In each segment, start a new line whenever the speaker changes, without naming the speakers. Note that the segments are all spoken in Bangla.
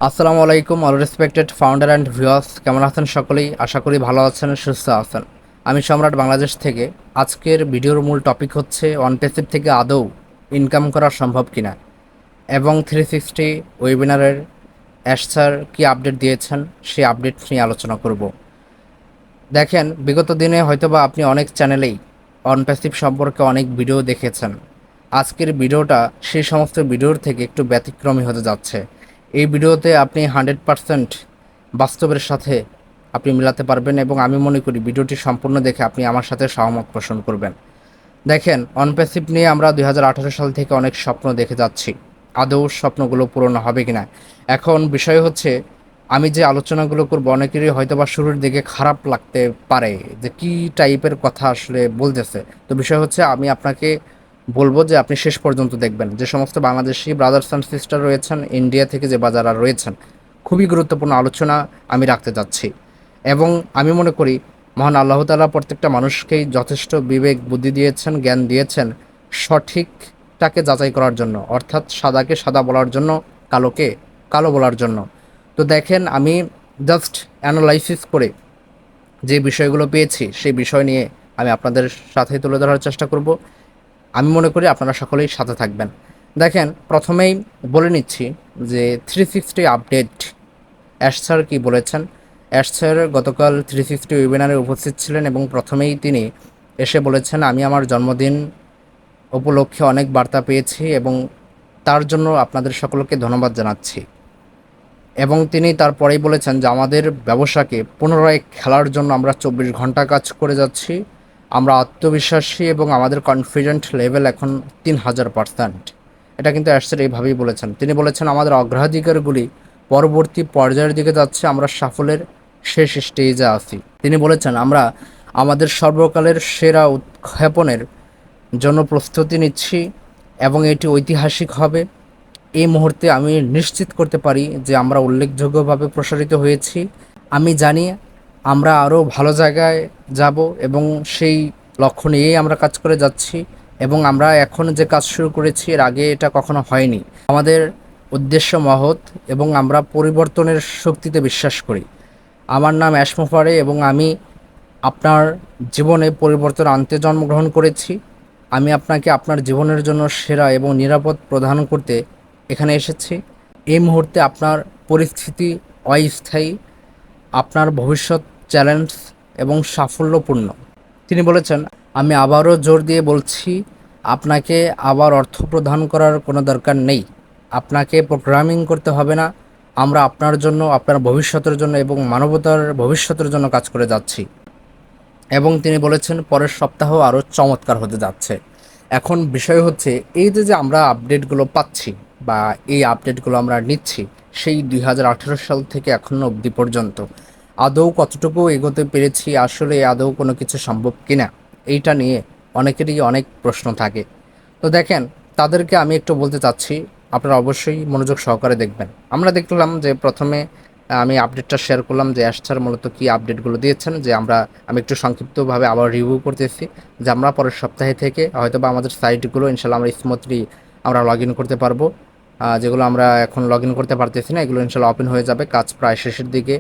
আসসালামু আলাইকুম all respected founder and viewers, কেমন আছেন সকলেই? আশা করি ভালো আছেন, সুস্থ আছেন। আমি সম্রাট বাংলাদেশ থেকে। আজকের ভিডিওর মূল টপিক হচ্ছে অনপ্যাসিভ থেকে আদৌ ইনকাম করা সম্ভব কিনা, এবং 360 ওয়েবিনারের অ্যাশ স্যার কী আপডেট দিয়েছেন সেই আপডেট নিয়ে আলোচনা করব। দেখেন, বিগত দিনে হয়তোবা আপনি অনেক চ্যানেলেই অনপ্যাসিভ সম্পর্কে অনেক ভিডিও দেখেছেন। আজকের ভিডিওটা সেই সমস্ত ভিডিওর থেকে একটু ব্যতিক্রমী হতে যাচ্ছে। এই ভিডিওতে আপনি 100% বাস্তবের সাথে আপনি মিলাতে পারবেন, এবং আমি মনে করি ভিডিওটি সম্পূর্ণ দেখে আপনি আমার সাথে সহমত পোষণ করবেন। দেখেন, অনপ্যাসিভ নিয়ে আমরা 2018 সাল থেকে অনেক স্বপ্ন দেখে যাচ্ছি। আদৌ স্বপ্নগুলো পূরণ হবে কিনা, এখন বিষয় হচ্ছে আমি যে আলোচনাগুলো করব অনেকেরই হয়তোবা শুরুর দিকে খারাপ লাগতে পারে যে কী টাইপের কথা আসলে বলতেছে। তো বিষয় হচ্ছে আমি আপনাকে বলবো যে আপনি শেষ পর্যন্ত দেখবেন। যে সমস্ত বাংলাদেশি ব্রাদার্স অ্যান্ড সিস্টার রয়েছেন, ইন্ডিয়া থেকে যে বাজাররা রয়েছেন, খুবই গুরুত্বপূর্ণ আলোচনা আমি রাখতে যাচ্ছি। এবং আমি মনে করি মহান আল্লাহ তাআলা প্রত্যেকটা মানুষকেই যথেষ্ট বিবেক বুদ্ধি দিয়েছেন, জ্ঞান দিয়েছেন সঠিকটাকে যাচাই করার জন্য, অর্থাৎ সাদাকে সাদা বলার জন্য, কালোকে কালো বলার জন্য। তো দেখেন, আমি জাস্ট অ্যানালাইসিস করে যে বিষয়গুলো পেয়েছি সেই বিষয় নিয়ে আমি আপনাদের সাথে তুলে ধরার চেষ্টা করব। আমি মনে করি আপনারা সকলেই সাথে থাকবেন। দেখেন, প্রথমেই বলে নিচ্ছি যে 360 আপডেট অ্যাশ স্যার কী বলেছেন। অ্যাশ স্যার গতকাল 360 ওয়েবিনারে উপস্থিত ছিলেন এবং প্রথমেই তিনি এসে বলেছেন, আমি আমার জন্মদিন উপলক্ষে অনেক বার্তা পেয়েছি এবং তার জন্য আপনাদের সকলকে ধন্যবাদ জানাচ্ছি। এবং তিনি তারপরেই বলেছেন যে আমাদের ব্যবসাকে পুনরায় খেলার জন্য আমরা 24 ঘন্টা কাজ করে যাচ্ছি। আমরা আত্মবিশ্বাসী এবং আমাদের কনফিডেন্ট লেভেল এখন 3000%। এটা কিন্তু অ্যাশার এইভাবেই বলেছেন। তিনি বলেছেন আমাদের অগ্রাধিকারগুলি পরবর্তী পর্যায়ের দিকে যাচ্ছে, আমরা সাফল্যের শেষ স্টেজে আছি। তিনি বলেছেন আমরা আমাদের সর্বকালের সেরা উৎক্ষেপণের জন্য প্রস্তুতি নিচ্ছি এবং এটি ঐতিহাসিক হবে। এই মুহূর্তে আমি নিশ্চিত করতে পারি যে আমরা উল্লেখযোগ্যভাবে প্রসারিত হয়েছি। আমি জানি আমরা আরও ভালো জায়গায় যাব এবং সেই লক্ষ্য নিয়েই আমরা কাজ করে যাচ্ছি। এবং আমরা এখন যে কাজ শুরু করেছি এর আগে এটা কখনো হয়নি। আমাদের উদ্দেশ্য মহৎ এবং আমরা পরিবর্তনের শক্তিতে বিশ্বাস করি। আমার নাম অ্যাশ মোফারে এবং আমি আপনার জীবনে পরিবর্তন আনতে জন্মগ্রহণ করেছি। আমি আপনাকে আপনার জীবনের জন্য সেরা এবং নিরাপদ প্রদান করতে এখানে এসেছি। এই মুহূর্তে আপনার পরিস্থিতি অস্থায়ী, আপনার ভবিষ্যৎ চ্যালেঞ্জ এবং সাফল্যপূর্ণ। তিনি বলেছেন আমি আবারও জোর দিয়ে বলছি, আপনাকে আবার অর্থ প্রদান করার কোনো দরকার নেই, আপনাকে প্রোগ্রামিং করতে হবে না। আমরা আপনার জন্য, আপনার ভবিষ্যতের জন্য এবং মানবতার ভবিষ্যতের জন্য কাজ করে যাচ্ছি। এবং তিনি বলেছেন পরের সপ্তাহ আরও চমৎকার হতে যাচ্ছে। এখন বিষয় হচ্ছে এই যে আমরা আপডেটগুলো পাচ্ছি বা এই আপডেটগুলো আমরা নিচ্ছি সেই 2018 সাল থেকে এখনও অবধি পর্যন্ত আদৌ কতটুকু এগোতে পেরেছি, আসলে আদৌ কোনো কিছু সম্ভব কিনা, এইটা নিয়ে অনেকেরই অনেক প্রশ্ন থাকে। তো দেখেন, তাদেরকে আমি একটু বলতে চাচ্ছি, আপনারা অবশ্যই মনোযোগ সহকারে দেখবেন। আমরা দেখলাম যে প্রথমে আমি আপডেটটা শেয়ার করলাম যে অ্যাশ স্যার মূলত কী আপডেটগুলো দিয়েছেন, যে আমি একটু সংক্ষিপ্তভাবে আবার রিভিউ করতেছি যে আমরা পরের সপ্তাহে থেকে হয়তো বা আমাদের সাইটগুলো ইনশাল্লাহ আমরা স্মুথলি আমরা লগ ইন করতে পারবো। যেগুলো আমরা এখন লগ ইন করতে পারতেছি না এগুলো ইনশাল্লাহ ওপেন হয়ে যাবে কাজ প্রায় শেষের দিকে।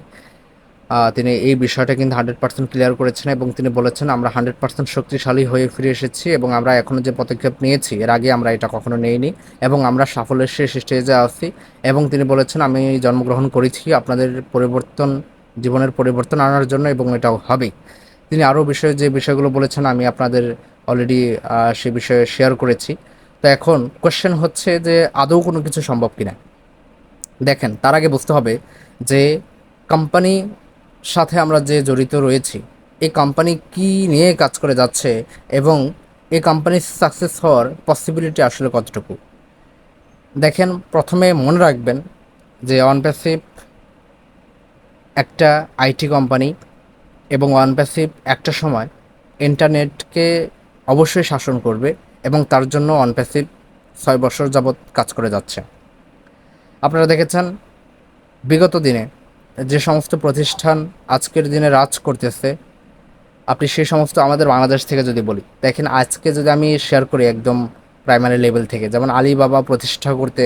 তিনি এই বিষয়টা কিন্তু 100% ক্লিয়ার করেছেন এবং তিনি বলেছেন আমরা 100% শক্তিশালী হয়ে ফিরে এসেছি এবং আমরা এখনও যে পদক্ষেপ নিয়েছি এর আগে আমরা এটা কখনো নেইনি এবং আমরা সাফল্যের শেষ স্টেজে আছি। এবং তিনি বলেছেন আমি জন্মগ্রহণ করেছি আপনাদের জীবনের পরিবর্তন আনার জন্য এবং এটাও হবেই। তিনি আরও যে বিষয়গুলো বলেছেন আমি আপনাদের অলরেডি সে বিষয়ে শেয়ার করেছি। তো এখন কোয়েশ্চেন হচ্ছে যে আদৌ কোনো কিছু সম্ভব কিনা। দেখেন, তার আগে বুঝতে হবে যে কোম্পানি সাথে আমরা যে জড়িত রয়েছি এই কোম্পানি কি নিয়ে কাজ করে যাচ্ছে এবং এই কোম্পানির সাকসেস হওয়ার পসিবিলিটি আসলে কতটুকু। দেখেন, প্রথমে মনে রাখবেন যে অনপ্যাসিভ একটা আইটি কোম্পানি এবং অনপ্যাসিভ একটা সময় ইন্টারনেটকে অবশ্যই শাসন করবে এবং তার জন্য অনপ্যাসিভ 6 বছর যাবৎ কাজ করে যাচ্ছে। আপনারা দেখেছেন বিগত দিনে যে সমস্ত প্রতিষ্ঠান আজকের দিনে রাজ করতেছে, আপনি সেই সমস্ত আমাদের বাংলাদেশ থেকে যদি বলি, দেখেন আজকে যদি আমি শেয়ার করি একদম প্রাইমারি লেভেল থেকে, যেমন আলিবাবা প্রতিষ্ঠা করতে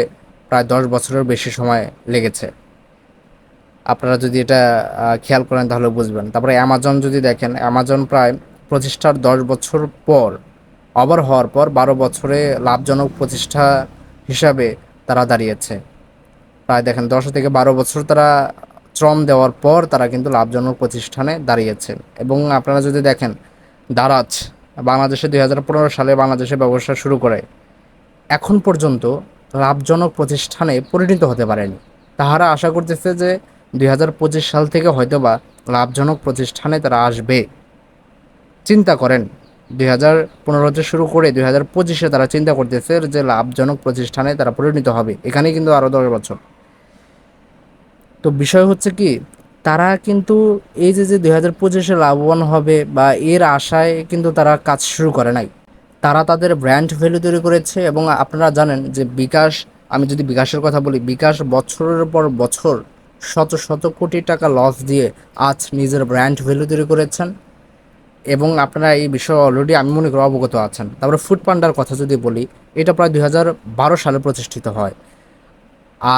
প্রায় 10 বছরের বেশি সময় লেগেছে। আপনারা যদি এটা খেয়াল করেন তাহলে বুঝবেন। তারপরে অ্যামাজন যদি দেখেন, অ্যামাজন প্রায় প্রতিষ্ঠার 10 বছর পর ওভার হওয়ার পর 12 বছরে লাভজনক প্রতিষ্ঠা হিসাবে তারা দাঁড়িয়েছে। প্রায় দেখেন 10 থেকে 12 বছর তারা শ্রম দেওয়ার পর তারা কিন্তু লাভজনক প্রতিষ্ঠানে দাঁড়িয়েছে। এবং আপনারা যদি দেখেন দারাজ বাংলাদেশে 2015 সালে বাংলাদেশে ব্যবসা শুরু করে এখন পর্যন্ত লাভজনক প্রতিষ্ঠানে পরিণত হতে পারেনি। তাহারা আশা করতেছে যে 2025 সাল থেকে হয়তোবা লাভজনক প্রতিষ্ঠানে তারা আসবে। চিন্তা করেন 2015-তে শুরু করে 2025-এ তারা চিন্তা করতেছে যে লাভজনক প্রতিষ্ঠানে তারা পরিণত হবে, এখানে কিন্তু আরও 10 বছর। তো বিষয় হচ্ছে কি, তারা কিন্তু এই যে 2025-এ লাভবান হবে বা এর আশায় কিন্তু তারা কাজ শুরু করে নাই। তারা তাদের ব্র্যান্ড ভ্যালু তৈরি করেছে। এবং আপনারা জানেন যে বিকাশ, আমি যদি বিকাশের কথা বলি, বিকাশ বছরের পর বছর শত শত কোটি টাকা লস দিয়ে আজ নিজের ব্র্যান্ড ভ্যালু তৈরি করেছেন। এবং আপনারা এই বিষয়ে অলরেডি আমি মনে করি অবগত আছেন। তারপরে ফুড পান্ডার কথা যদি বলি, এটা প্রায় 2012 সালে প্রতিষ্ঠিত হয়।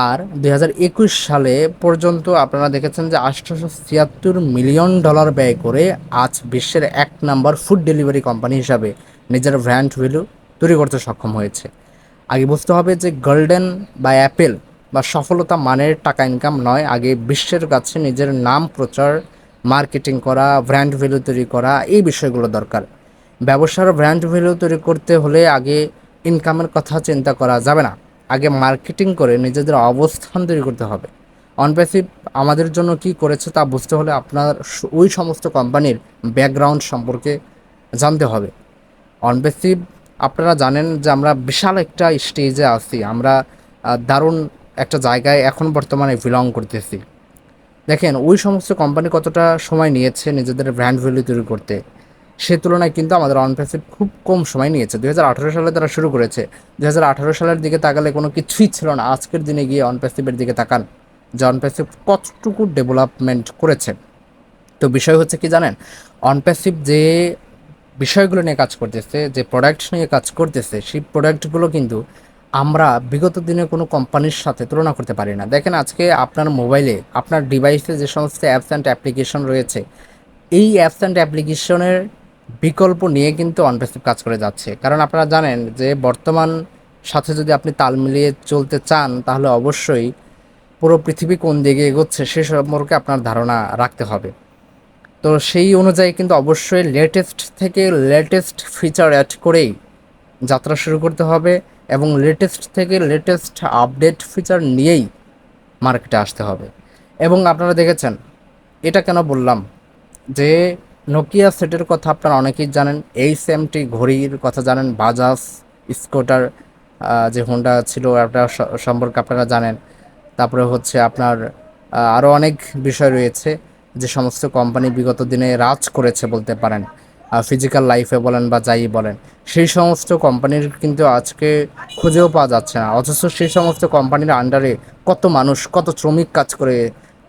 আর 2021 সালে পর্যন্ত আপনারা দেখেছেন যে $876 মিলিয়ন ব্যয় করে আজ বিশ্বের 1 নাম্বার ফুড ডেলিভারি কোম্পানি হিসাবে নিজের ব্র্যান্ড ভ্যালু তৈরি করতে সক্ষম হয়েছে। আগে বুঝতে হবে যে গোল্ডেন বা অ্যাপেল বা সফলতা মানের টাকা ইনকাম নয়, আগে বিশ্বের কাছে নিজের নাম প্রচার, মার্কেটিং করা, ব্র্যান্ড ভ্যালু তৈরি করা, এই বিষয়গুলো দরকার। ব্যবসার ব্র্যান্ড ভ্যালু তৈরি করতে হলে আগে ইনকামের কথা চিন্তা করা যাবে না, আগে মার্কেটিং করে নিজেদের অবস্থান তৈরি করতে হবে। অনপ্যাসিভ আমাদের জন্য কি করেছে তা বুঝতে হলে আপনার ওই সমস্ত কোম্পানির ব্যাকগ্রাউন্ড সম্পর্কে জানতে হবে। অনপ্যাসিভ আপনারা জানেন যে আমরা বিশাল একটা স্টেজে আছি, আমরা দারুণ একটা জায়গায় এখন বর্তমানে বিলং করতেছি। দেখেন ওই সমস্ত কোম্পানি কতটা সময় নিয়েছে নিজেদের ব্র্যান্ড ভ্যালু তৈরি করতে, সে তুলনায় কিন্তু আমাদের অনপ্যাসিভ খুব কম সময় নিয়েছে। 2018 সালে তারা শুরু করেছে। 2018 সালের দিকে তাকালে কোনো কিছুই ছিল না। আজকের দিনে গিয়ে অনপ্যাসিভের দিকে তাকান যে অনপ্যাসিভ কতটুকু ডেভেলপমেন্ট করেছে। তো বিষয় হচ্ছে কি জানেন, অনপ্যাসিভ যে বিষয়গুলো নিয়ে কাজ করতেছে, যে প্রোডাক্ট নিয়ে কাজ করতেছে, সেই প্রোডাক্টগুলো কিন্তু আমরা বিগত দিনে কোনো কোম্পানির সাথে তুলনা করতে পারি না। দেখেন আজকে আপনার মোবাইলে, আপনার ডিভাইসে যে সমস্ত অ্যাপস অ্যান্ড অ্যাপ্লিকেশন রয়েছে, এই অ্যাপস অ্যান্ড অ্যাপ্লিকেশনের বিকল্প নিয়ে কিন্তু অনপ্যাসিভ কাজ করে যাচ্ছে। কারণ আপনারা জানেন যে বর্তমান সাথে যদি আপনি তাল মিলিয়ে চলতে চান তাহলে অবশ্যই পুরো পৃথিবী কোন দিকে এগোচ্ছে সে সম্পর্কে আপনার ধারণা রাখতে হবে। তো সেই অনুযায়ী কিন্তু অবশ্যই লেটেস্ট থেকে লেটেস্ট ফিচার অ্যাড করেই যাত্রা শুরু করতে হবে এবং লেটেস্ট থেকে লেটেস্ট আপডেট ফিচার নিয়েই মার্কেটে আসতে হবে। এবং আপনারা দেখেছেন, এটা কেন বললাম যে নোকিয়া সেটের কথা আপনারা অনেকেই জানেন, এইচএমটি ঘড়ির কথা জানেন, বাজাজ স্কুটার যে হোন্ডা ছিল আপনার সম্পর্কে আপনারা জানেন। তারপরে হচ্ছে আপনার আরও অনেক বিষয় রয়েছে যে সমস্ত কোম্পানি বিগত দিনে রাজ করেছে বলতে পারেন, ফিজিক্যাল লাইফে বলেন বা যাই বলেন, সেই সমস্ত কোম্পানির কিন্তু আজকে খুঁজেও পাওয়া যাচ্ছে না। অথচ সেই সমস্ত কোম্পানির আন্ডারে কত মানুষ, কত শ্রমিক কাজ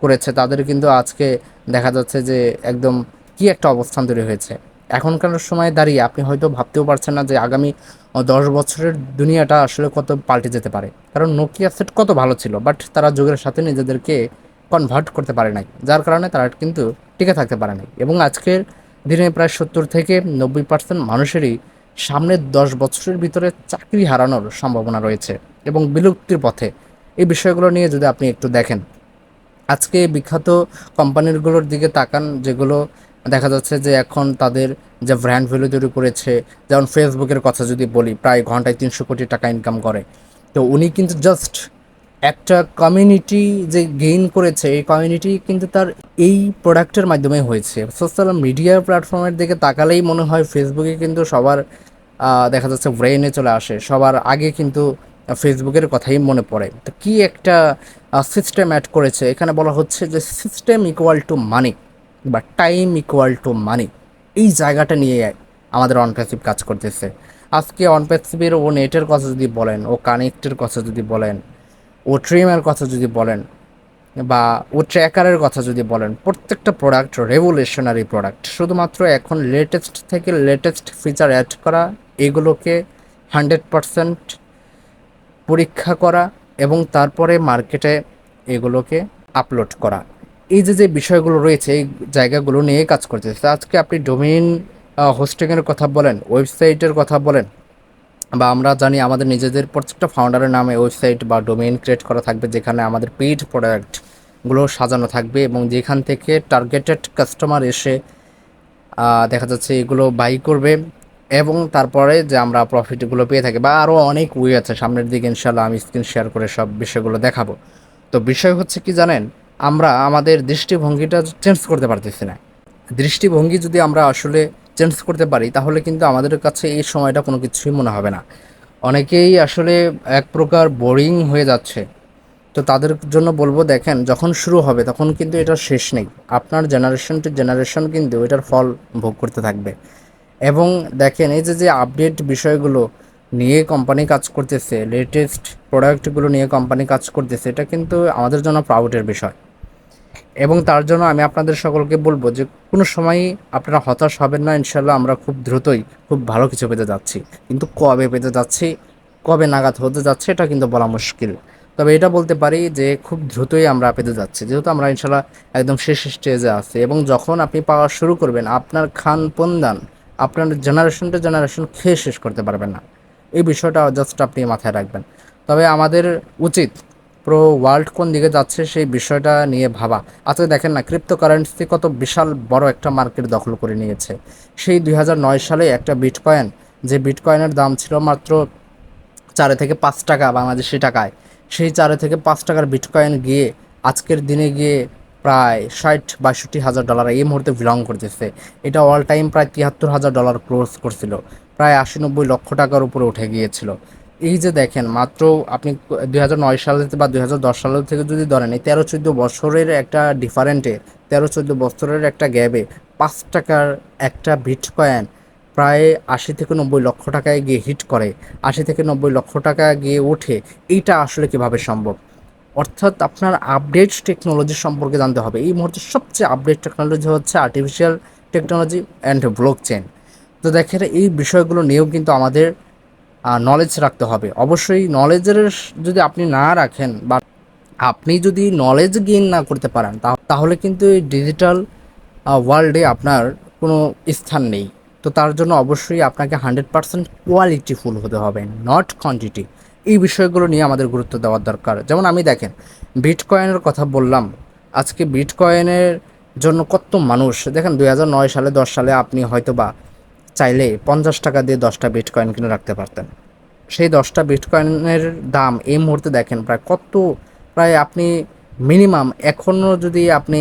করেছে, তাদের কিন্তু আজকে দেখা যাচ্ছে যে একদম কি একটা অবস্থান তৈরি হয়েছে। এখনকার সময়ে দাঁড়িয়ে আপনি হয়তো ভাবতেও পারছেন না যে আগামী 10 বছরের দুনিয়াটা আসলে কত পাল্টে যেতে পারে। কারণ নোকিয়া সেট কত ভালো ছিল, বাট তারা যুগের সাথে নিজেদেরকে কনভার্ট করতে পারে নাই, যার কারণে তারা কিন্তু টিকে থাকতে পারে নাই। এবং আজকের দিনে প্রায় 70 থেকে 90% মানুষেরই সামনের 10 বছরের ভিতরে চাকরি হারানোর সম্ভাবনা রয়েছে এবং বিলুপ্তির পথে। এই বিষয়গুলো নিয়ে যদি আপনি একটু দেখেন, আজকে বিখ্যাত কোম্পানিগুলোর দিকে তাকান যেগুলো দেখা যাচ্ছে যে এখন তাদের যে ব্র্যান্ড ভ্যালু তৈরি করেছে, যেমন ফেসবুকের কথা যদি বলি, প্রায় ঘন্টায় 300 কোটি টাকা ইনকাম করে। তো উনি কিন্তু জাস্ট একটা কমিউনিটি যে গেইন করেছে, এই কমিউনিটি কিন্তু তার এই প্রোডাক্টের মাধ্যমে হয়েছে। সোশ্যাল মিডিয়া প্ল্যাটফর্মের দিকে তাকালেই মনে হয় ফেসবুকে কিন্তু সবার দেখা যাচ্ছে ব্রেইনে চলে আসে, সবার আগে কিন্তু ফেসবুকের কথাই মনে পড়ে। তো কি একটা সিস্টেম অ্যাড করেছে, এখানে বলা হচ্ছে যে সিস্টেম ইকুয়াল টু মানি বা টাইম ইকুয়াল টু মানি। এই জায়গাটা নিয়ে আমাদের অনপ্যাসিভ কাজ করতেছে। আজকে অনপ্যাসিভের ও নেটের কথা যদি বলেন, ও কানেক্টের কথা যদি বলেন, ও ট্রিমের কথা যদি বলেন, বা ও ট্র্যাকারের কথা যদি বলেন, প্রত্যেকটা প্রোডাক্ট রেভলিউশনারি প্রোডাক্ট। শুধুমাত্র এখন লেটেস্ট থেকে লেটেস্ট ফিচার অ্যাড করা, এগুলোকে 100% পরীক্ষা করা এবং তারপরে মার্কেটে এগুলোকে আপলোড করা, এই যে বিষয়গুলো রয়েছে এই জায়গাগুলো নিয়ে কাজ করতেছে। আজকে আপনি ডোমেইন হোস্টিংয়ের কথা বলেন, ওয়েবসাইটের কথা বলেন, বা আমরা জানি আমাদের নিজেদের প্রত্যেকটা ফাউন্ডারের নামে ওয়েবসাইট বা ডোমেইন ক্রিয়েট করা থাকবে, যেখানে আমাদের পেইড প্রোডাক্টগুলো সাজানো থাকবে এবং যেখান থেকে টার্গেটেড কাস্টমার এসে দেখা যাচ্ছে এগুলো বাই করবে এবং তারপরে যে আমরা প্রফিটগুলো পেয়ে থাকি, বা আরও অনেক ওয়ে আছে। সামনের দিকে ইনশাল্লাহ আমি স্ক্রিন শেয়ার করে সব বিষয়গুলো দেখাবো। তো বিষয় হচ্ছে কি জানেন, আমরা আমাদের দৃষ্টিভঙ্গিটা চেঞ্জ করতে পারতেছি না। দৃষ্টিভঙ্গি যদি আমরা আসলে চেঞ্জ করতে পারি তাহলে কিন্তু আমাদের কাছে এই সময়টা কোনো কিছুই মনে হবে না। অনেকেই আসলে এক প্রকার বোরিং হয়ে যাচ্ছে। তো তাদের জন্য বলবো, দেখেন যখন শুরু হবে তখন কিন্তু এটার শেষ নেই। আপনার জেনারেশন টু জেনারেশন কিন্তু এটার ফল ভোগ করতে থাকবে। এবং দেখেন এই যে আপডেট বিষয়গুলো নিয়ে কোম্পানি কাজ করতেছে, লেটেস্ট প্রোডাক্টগুলো নিয়ে কোম্পানি কাজ করতেছে, এটা কিন্তু আমাদের জন্য প্রাউডের বিষয়। এবং তার জন্য আমি আপনাদের সকলকে বলবো যে কোনো সময়ই আপনারা হতাশ হবেন না। ইনশাল্লাহ আমরা খুব দ্রুতই খুব ভালো কিছু পেতে যাচ্ছি, কিন্তু কবে পেতে যাচ্ছি, কবে নাগাদ হতে যাচ্ছে এটা কিন্তু বলা মুশকিল। তবে এটা বলতে পারি যে খুব দ্রুতই আমরা পেতে যাচ্ছি, যেহেতু আমরা ইনশাল্লাহ একদম শেষ স্টেজে আছি। এবং যখন আপনি পাওয়া শুরু করবেন, আপনার খান পন্দান আপনার জেনারেশন টু জেনারেশন খেয়ে শেষ করতে পারবেন না। এই বিষয়টা জাস্ট আপনি মাথায় রাখবেন। তবে আমাদের উচিত পুরো ওয়ার্ল্ড কোন দিকে যাচ্ছে সেই বিষয়টা নিয়ে ভাবা। আজকে দেখেন না, ক্রিপ্টোকারেন্সি কত বিশাল বড় একটা মার্কেট দখল করে নিয়েছে। সেই 2009 সালে একটা বিটকয়েন, যে বিটকয়েনের দাম ছিল মাত্র 4 থেকে 5 টাকা বাংলাদেশি টাকায়, সেই 4 থেকে 5 টাকার বিটকয়েন গিয়ে আজকের দিনে গিয়ে প্রায় 60-62 হাজার ডলার এই মুহূর্তে বিলং করতেছে। এটা অল টাইম প্রায় 73 হাজার ডলার ক্লোজ করছিল, প্রায় 80-90 লক্ষ টাকার উপরে উঠে গিয়েছিল। এই যে দেখেন, মাত্র আপনি 2009 সাল থেকে বা 2010 সাল থেকে যদি ধরেন, এই 13-14 বছরের একটা ডিফারেন্টে, 13-14 বছরের একটা গ্যাপে 5 টাকার একটা বিটকয়েন প্রায় 80-90 লক্ষ টাকায় গিয়ে হিট করে, 80-90 লক্ষ টাকা গিয়ে ওঠে। এইটা আসলে কিভাবে সম্ভব? অর্থাৎ আপনার আপডেট টেকনোলজি সম্পর্কে জানতে হবে। এই মুহূর্তে সবচেয়ে আপডেট টেকনোলজি হচ্ছে artificial technology and block chain. তো দেখেন এই বিষয়গুলো নিয়েও কিন্তু আমাদের নলেজ রাখতে হবে। অবশ্যই নলেজের যদি আপনি না রাখেন বা আপনি যদি নলেজ গেইন না করতে পারেন, তাহলে কিন্তু এই ডিজিটাল ওয়ার্ল্ডে আপনার কোনো স্থান নেই। তো তার জন্য অবশ্যই আপনাকে 100% কোয়ালিটিফুল হতে হবে, নট কোয়ান্টিটি। এই বিষয়গুলো নিয়ে আমাদের গুরুত্ব দেওয়ার দরকার। যেমন আমি দেখেন বিটকয়েনের কথা বললাম, আজকে বিটকয়েনের জন্য কত মানুষ, দেখেন 2009 সালে 10 সালে আপনি হয়তো বা চাইলে 50 টাকা দিয়ে 10টা বিটকয়েন কিনে রাখতে পারতেন। সেই 10টা বিটকয়েনের দাম এই মুহূর্তে দেখেন প্রায় কত, প্রায় আপনি মিনিমাম এখনও যদি আপনি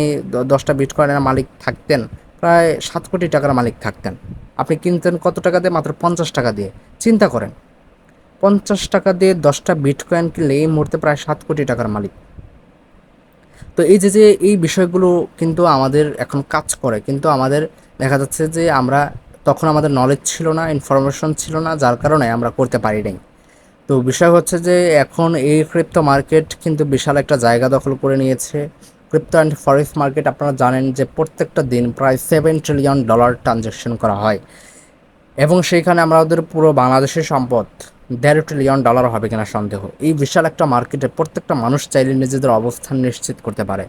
10টা বিটকয়েনের মালিক থাকতেন, প্রায় 7 কোটি টাকার মালিক থাকতেন। আপনি কিনতেন কত টাকা দিয়ে? মাত্র 50 টাকা দিয়ে। চিন্তা করেন, 50 টাকা দিয়ে 10টা বিটকয়েন কিনলে এই মুহূর্তে প্রায় 7 কোটি টাকার মালিক। তো এই যে এই বিষয়গুলো কিন্তু আমাদের এখন কাজ করে, কিন্তু আমাদের দেখা যাচ্ছে যে আমরা তখন আমাদের নলেজ ছিল না, ইনফরমেশন ছিল না, যার কারণে আমরা করতে পারি নাই। তো বিষয় হচ্ছে যে এখন এই ক্রিপ্টো মার্কেট কিন্তু বিশাল একটা জায়গা দখল করে নিয়েছে। ক্রিপ্টো অ্যান্ড ফরেক্স মার্কেট, আপনারা জানেন যে প্রত্যেকটা দিন প্রায় $7 ট্রিলিয়ন ট্রানজ্যাকশন করা হয় এবং সেইখানে আমাদের পুরো বাংলাদেশের সম্পদ $1.5 ট্রিলিয়ন হবে কিনা সন্দেহ। এই বিশাল একটা মার্কেটে প্রত্যেকটা মানুষ চাইলে নিজেদের অবস্থান নিশ্চিত করতে পারে।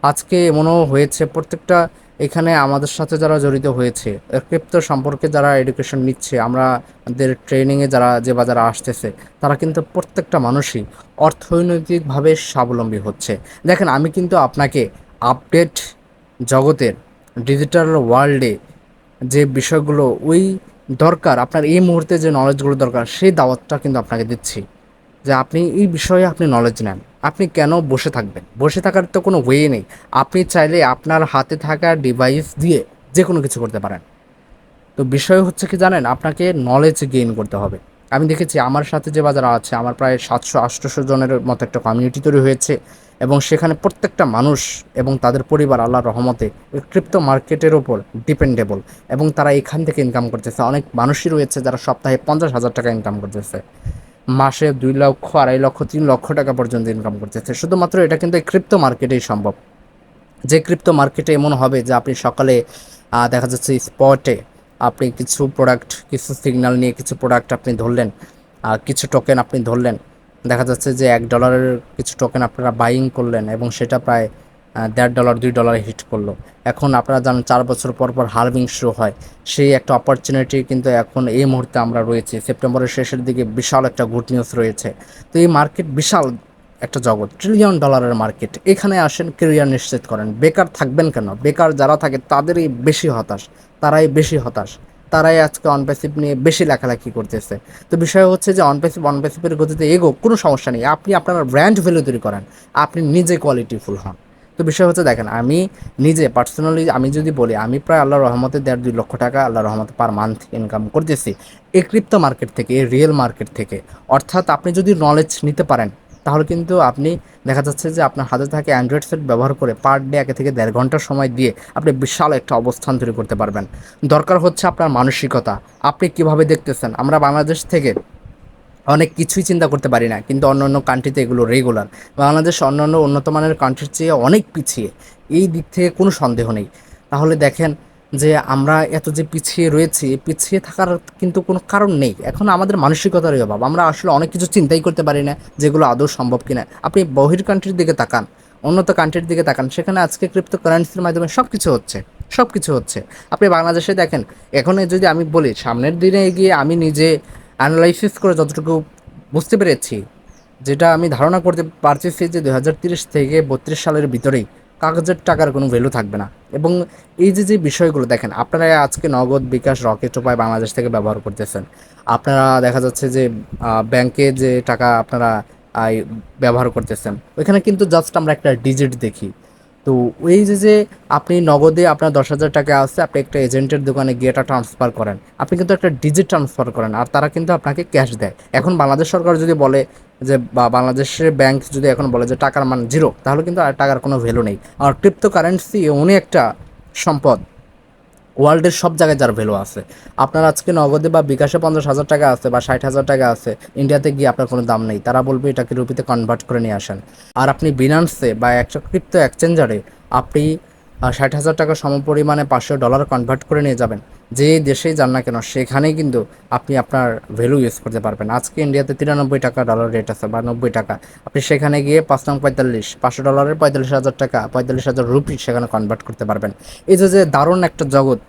আজকে এমনও হয়েছে প্রত্যেকটা, এখানে আমাদের সাথে যারা জড়িত হয়েছে ক্রিপ্টো সম্পর্কে, যারা এডুকেশন নিচ্ছে, আমাদের ট্রেনিংয়ে যারা আসতেছে, তারা কিন্তু প্রত্যেকটা মানুষই অর্থনৈতিকভাবে স্বাবলম্বী হচ্ছে। দেখেন আমি কিন্তু আপনাকে আপডেট জগতের ডিজিটাল ওয়ার্ল্ডে যে বিষয়গুলো দরকার, আপনার এই মুহূর্তে যে নলেজগুলো দরকার সেই দাওয়াতটা কিন্তু আপনাকে দিচ্ছি, যে আপনি এই বিষয়ে আপনি নলেজ নেন। আপনি কেন বসে থাকবেন? বসে থাকার তো কোনো ওয়ে নেই। আপনি চাইলে আপনার হাতে থাকা ডিভাইস দিয়ে যে কোনো কিছু করতে পারেন। তো বিষয় হচ্ছে কি জানেন, আপনাকে নলেজ গেইন করতে হবে। আমি দেখেছি আমার সাথে যে বাজার আছে, আমার প্রায় 700-800 জনের মতো একটা কমিউনিটি তৈরি হয়েছে এবং সেখানে প্রত্যেকটা মানুষ এবং তাদের পরিবার আল্লাহর রহমতে ক্রিপ্টো মার্কেটের ওপর ডিপেন্ডেবল এবং তারা এখান থেকে ইনকাম করতেছে। অনেক মানুষই রয়েছে যারা সপ্তাহে 50,000 টাকা ইনকাম করতেছে, মাসে 2 লক্ষ, 2.5 লক্ষ, 3 লক্ষ টাকা পর্যন্ত ইনকাম করতেছে। শুধুমাত্র এটা কিন্তু এই ক্রিপ্টো মার্কেটেই সম্ভব। যে ক্রিপ্টো মার্কেটে এমন হবে যে আপনি সকালে দেখা যাচ্ছে স্পটে আপনি কিছু প্রোডাক্ট, কিছু সিগন্যাল নিয়ে কিছু প্রোডাক্ট আপনি ধরলেন, কিছু টোকেন আপনি ধরলেন, দেখা যাচ্ছে যে $1 কিছু টোকেন আপনারা বাইং করলেন এবং সেটা প্রায় $1.5 $2 হিট করলো। এখন আপনারা জানেন 4 বছর পর পর হার্ভিং শুরু হয়, সেই একটা অপরচুনিটি কিন্তু এখন এই মুহূর্তে আমরা রয়েছি। সেপ্টেম্বরের শেষের দিকে বিশাল একটা গুড নিউজ রয়েছে। তো এই মার্কেট বিশাল একটা জগৎ, $1 ট্রিলিয়ন মার্কেট। এখানে আসেন, কেরিয়ার নিশ্চিত করেন। বেকার থাকবেন কেন? বেকার যারা থাকে তাদেরই বেশি হতাশ, তারাই বেশি হতাশ, তারাই আজকে অনপ্যাসিভ নিয়ে বেশি লেখালেখি করতেছে। তো বিষয় হচ্ছে যে অনপ্যাসিভের গতিতে এগো, কোনো সমস্যা নেই। আপনি আপনার ব্র্যান্ড ভ্যালু তৈরি করেন, আপনি নিজে কোয়ালিটিফুল হন। তো বিষয় হচ্ছে দেখেন, আমি নিজে পার্সোনালি আমি যদি বলি, আমি প্রায় আল্লাহর রহমতে 1.5-2 লক্ষ টাকা আল্লাহর রহমতে পার মান্থ ইনকাম করতেছি এই ক্রিপ্টো মার্কেট থেকে, এই রিয়েল মার্কেট থেকে। অর্থাৎ আপনি যদি নলেজ নিতে পারেন, তাহলে কিন্তু আপনি দেখা যাচ্ছে যে আপনার হাতে থাকে অ্যান্ড্রয়েড সেট ব্যবহার করে পার ডে 1 থেকে 1.5 ঘন্টা সময় দিয়ে আপনি বিশাল একটা অবস্থান তৈরি করতে পারবেন। দরকার হচ্ছে আপনার মানসিকতা, আপনি কিভাবে দেখতেছেন। আমরা বাংলাদেশ থেকে অনেক কিছুই চিন্তা করতে পারি না, কিন্তু অন্য অন্য কান্ট্রিতে এগুলো রেগুলার। বাংলাদেশ অন্য অন্য উন্নত মানের কান্ট্রির চেয়ে অনেক পিছিয়ে, এই দিক থেকে কোনো সন্দেহ নেই। তাহলে দেখেন যে আমরা এত যে পিছিয়ে রয়েছি, পিছিয়ে থাকার কিন্তু কোনো কারণ নেই। এখন আমাদের মানসিকতারই অভাব, আমরা আসলে অনেক কিছু চিন্তাই করতে পারি না যেগুলো আদৌ সম্ভব কিনা। আপনি বহির কান্ট্রির দিকে তাকান, উন্নত কান্ট্রির দিকে তাকান, সেখানে আজকে ক্রিপ্টো কারেন্সির মাধ্যমে সব কিছু হচ্ছে, সব কিছু হচ্ছে। আপনি বাংলাদেশে দেখেন, এখন যদি আমি বলি সামনের দিনে এগিয়ে আমি নিজে অ্যানালাইসিস করে যতটুকু বুঝতে পেরেছি, যেটা আমি ধারণা করতে পারতেছি যে 2030 থেকে 32 সালের ভিতরেই কাগজের টাকার কোনো ভ্যালু থাকবে না। এবং এই যে যে বিষয়গুলো দেখেন, আপনারা আজকে নগদ, বিকাশ, রকেট উপায় বাংলাদেশ থেকে ব্যবহার করতেছেন। আপনারা দেখা যাচ্ছে যে ব্যাংকে যে টাকা আপনারা আহ, ব্যবহার করতেছেন, ওইখানে কিন্তু জাস্ট আমরা একটা ডিজিট দেখি। তো ওই যে যে আপনি নগদে আপনার 10,000 টাকা আছে, আপনি একটা এজেন্টের দোকানে গিয়ে এটা ট্রান্সফার করেন, আপনি কিন্তু একটা ডিজিট ট্রান্সফার করেন, আর তারা কিন্তু আপনাকে ক্যাশ দেয়। এখন বাংলাদেশ সরকার যদি বলে যে, বা বাংলাদেশের ব্যাংক যদি এখন বলে যে টাকার মান জিরো, তাহলে কিন্তু আর টাকার কোনো ভ্যালু নেই। আর ক্রিপ্টো কারেন্সি এমনই একটা সম্পদ, ওয়ার্ল্ডের সব জায়গায় যার ভ্যালু আছে। আপনার আজকে নগদে বা বিকাশে 50,000 টাকা আছে বা 60,000 টাকা আছে, ইন্ডিয়াতে গিয়ে আপনার কোনো দাম নেই। তারা বলবে এটাকে রুপিতে কনভার্ট করে নিয়ে আসেন। আর আপনি বিনান্সে বা একটা ক্রিপ্টো এক্সচেঞ্জারে আপনি 60,000 টাকা সমপরিমাণে $500 কনভার্ট করে নিয়ে যাবেন, যে দেশেই যান না কেন সেখানেই কিন্তু আপনি আপনার ভ্যালু ইউজ করতে পারবেন। আজকে ইন্ডিয়াতে 93 টাকা ডলার রেট আছে বা 90 টাকা, আপনি সেখানে গিয়ে 5 নং 45 $500 $45,000 টাকা, 45,000 রুপি সেখানে কনভার্ট করতে পারবেন। এই যে যে দারুণ একটা জগৎ,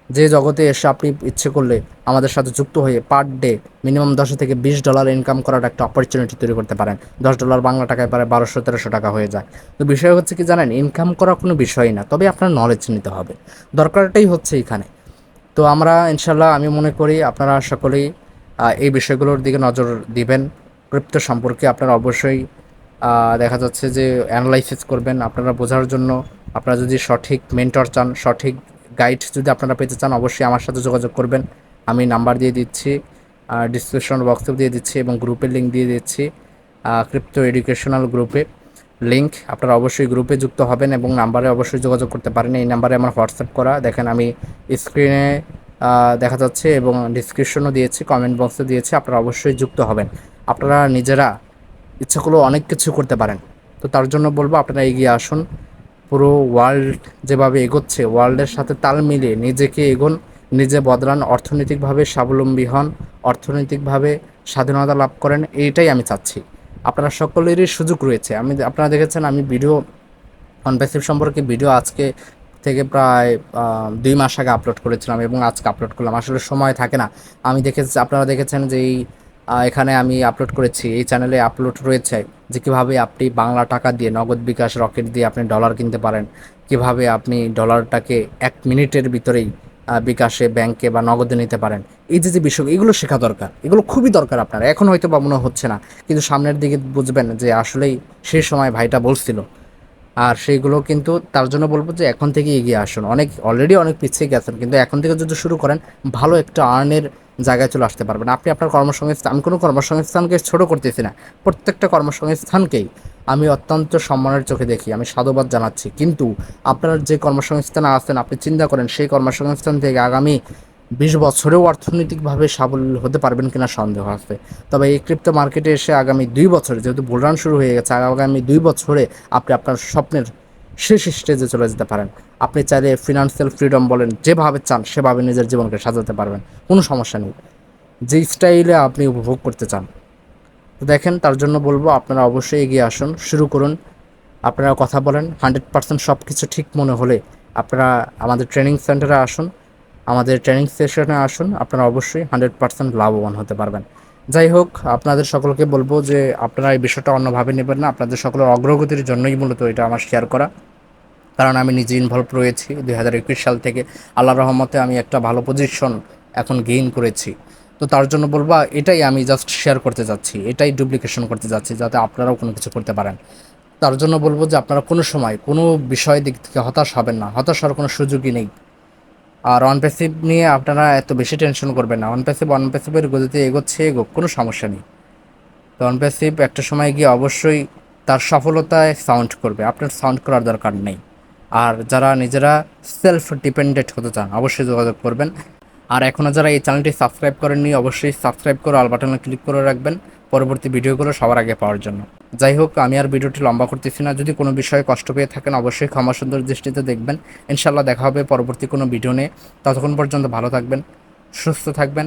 যে জগতে এসে আপনি ইচ্ছে করলে আমাদের সাথে যুক্ত হয়ে পার ডে মিনিমাম $10 থেকে $20 ইনকাম করার একটা অপরচুনিটি তৈরি করতে পারেন। $10 বাংলা টাকায় প্রায় 1200-1300 টাকা হয়ে যায়। তো বিষয় হচ্ছে কি জানেন, ইনকাম করা কোনো বিষয়ই না, তবে আপনার নলেজ নিতে হবে, দরকারটাই হচ্ছে এখানে। তো আমরা ইনশাল্লাহ, আমি মনে করি আপনারা সকলেই এই বিষয়গুলোর দিকে নজর দিবেন। ক্রিপ্টো সম্পর্কে আপনারা অবশ্যই দেখা যাচ্ছে যে অ্যানালাইসিস করবেন আপনারা বোঝার জন্য। আপনারা যদি সঠিক মেন্টর চান, সঠিক গাইড যদি আপনারা পেতে চান, অবশ্যই আমার সাথে যোগাযোগ করবেন। আমি নাম্বার দিয়ে দিচ্ছি, ডিসক্রিপশন বক্সেও দিয়ে দিচ্ছি এবং গ্রুপের লিঙ্ক দিয়ে দিচ্ছি, ক্রিপ্টো এডুকেশনাল গ্রুপে লিঙ্ক। আপনারা অবশ্যই গ্রুপে যুক্ত হবেন এবং নাম্বারে অবশ্যই যোগাযোগ করতে পারেন। এই নাম্বারে আমার হোয়াটসঅ্যাপ করা, দেখেন আমি স্ক্রিনে দেখা যাচ্ছে এবং ডিসক্রিপশনও দিয়েছি, কমেন্ট বক্সে দিয়েছি। আপনারা অবশ্যই যুক্ত হবেন। আপনারা নিজেরা ইচ্ছা করলেও অনেক কিছু করতে পারেন। তো তার জন্য বলবো আপনারা এগিয়ে আসুন। পুরো ওয়ার্ল্ড যেভাবে এগোচ্ছে, ওয়ার্ল্ডের সাথে তাল মিলিয়ে নিজেকে এগোন, নিজে বদলান, অর্থনৈতিকভাবে স্বাবলম্বী হন, অর্থনৈতিকভাবে স্বাধীনতা লাভ করেন। এইটাই আমি চাচ্ছি। আপনারা সকলেরই সুযোগ রয়েছে। আপনারা দেখেছেন আমি ভিডিও অনপ্যাসিভ সম্পর্কে ভিডিও আজকে থেকে প্রায় 2 মাস আগে আপলোড করেছিলাম এবং আজকে আপলোড করলাম। আসলে সময় থাকে না। আপনারা দেখেছেন যে এখানে আমি আপলোড করেছি, এই চ্যানেলে আপলোড রয়েছে যে কীভাবে আপনি বাংলা টাকা দিয়ে, নগদ, বিকাশ, রকেট দিয়ে আপনি ডলার কিনতে পারেন, কিভাবে আপনি ডলারটাকে 1 মিনিটের ভিতরেই বিকাশে, ব্যাংকে বা নগদে নিতে পারেন। এই যে যে বিষয়, এগুলো শেখা দরকার, এগুলো খুবই দরকার আপনার। এখন হয়তো বা মনে হচ্ছে না, কিন্তু সামনের দিকে বুঝবেন যে আসলেই সেই সময় ভাইটা বলছিল। আর সেইগুলো কিন্তু তার জন্য বলবো যে এখন থেকে এগিয়ে আসুন। অলরেডি অনেক পিছিয়ে গেছেন, কিন্তু এখন থেকে যদি শুরু করেন, ভালো একটা আর্নের জায়গায় চলে আসতে পারবেন। আপনি আপনার কর্মসংস্থান, আমি কোনো কর্মসংস্থানকে ছোট করতেছি না, প্রত্যেকটা কর্মসংস্থানকেই আমি অত্যন্ত সম্মানের চোখে দেখি, আমি সাধুবাদ জানাচ্ছি। কিন্তু আপনার যে কর্মসংস্থানে আছেন, আপনি চিন্তা করেন সেই কর্মসংস্থান থেকে আগামী 20 বছরেও অর্থনৈতিকভাবে সাবল হতে পারবেন কিনা সন্দেহ আছে। তবে এই ক্রিপ্টো মার্কেটে এসে আগামী 2 বছরে, যেহেতু বুলরান শুরু হয়ে গেছে, আগামী 2 বছরে আপনি আপনার স্বপ্নের শেষ স্টেজে চলে যেতে পারেন। আপনি চাইলে ফিনান্সিয়াল ফ্রিডম বলেন, যেভাবে চান সেভাবে নিজের জীবনকে সাজাতে পারবেন, কোনো সমস্যা নেই, যে স্টাইলে আপনি উপভোগ করতে চান। তো দেখেন, তার জন্য বলবো আপনারা অবশ্যই এগিয়ে আসুন, শুরু করুন। আপনারা কথা বলেন, 100% সব কিছু ঠিক মনে হলে আপনারা আমাদের ট্রেনিং সেন্টারে আসুন, আমাদের ট্রেনিং সেশনে আসুন, আপনারা অবশ্যই 100% লাভবান হতে পারবেন। যাই হোক, আপনাদের সকলকে বলবো যে আপনারা এই বিষয়টা অন্যভাবে নেবেন না, আপনাদের সকলের অগ্রগতির জন্যই মূলত এটা আমার শেয়ার করা। কারণ আমি নিজে ইনভলভ রয়েছি 2021 সাল থেকে। আল্লাহর রহমতে আমি একটা ভালো পজিশন এখন গেইন করেছি। তো তার জন্য বলবো এটাই আমি জাস্ট শেয়ার করতে যাচ্ছি, এটাই ডুপ্লিকেশন করতে যাচ্ছি যাতে আপনারাও কোনো কিছু করতে পারেন। তার জন্য বলবো যে আপনারা কোনো সময় কোনো বিষয় দিক থেকে হতাশ হবেন না, হতাশ হওয়ার কোনো সুযোগই নেই। আর অন প্যাসিভ নিয়ে আপনারা এত বেশি টেনশন করবেন না, অন প্যাসিভের গতিতে এগোচ্ছে এগোক, কোনো সমস্যা নেই। তো অন প্যাসিভ একটা সময় গিয়ে অবশ্যই তার সফলতায় সাউন্ড করবে, আপনার সাউন্ড করার দরকার নেই। আর যারা নিজেরা সেলফ ডিপেন্ডেন্ট হতে চান অবশ্যই যোগাযোগ করবেন। আর এখনও যারা এই চ্যানেলটি সাবস্ক্রাইব করেননি অবশ্যই সাবস্ক্রাইব করে অল বাটনে ক্লিক করে রাখবেন পরবর্তী ভিডিওগুলো সবার আগে পাওয়ার জন্য। যাই হোক, আমি আর ভিডিওটি লম্বা করতেছি না, যদি কোনো বিষয়ে কষ্ট পেয়ে থাকেন অবশ্যই ক্ষমা সুন্দর দৃষ্টিতে দেখবেন। ইনশাল্লাহ দেখা হবে পরবর্তী কোনো ভিডিও নিয়ে। ততক্ষণ পর্যন্ত ভালো থাকবেন, সুস্থ থাকবেন।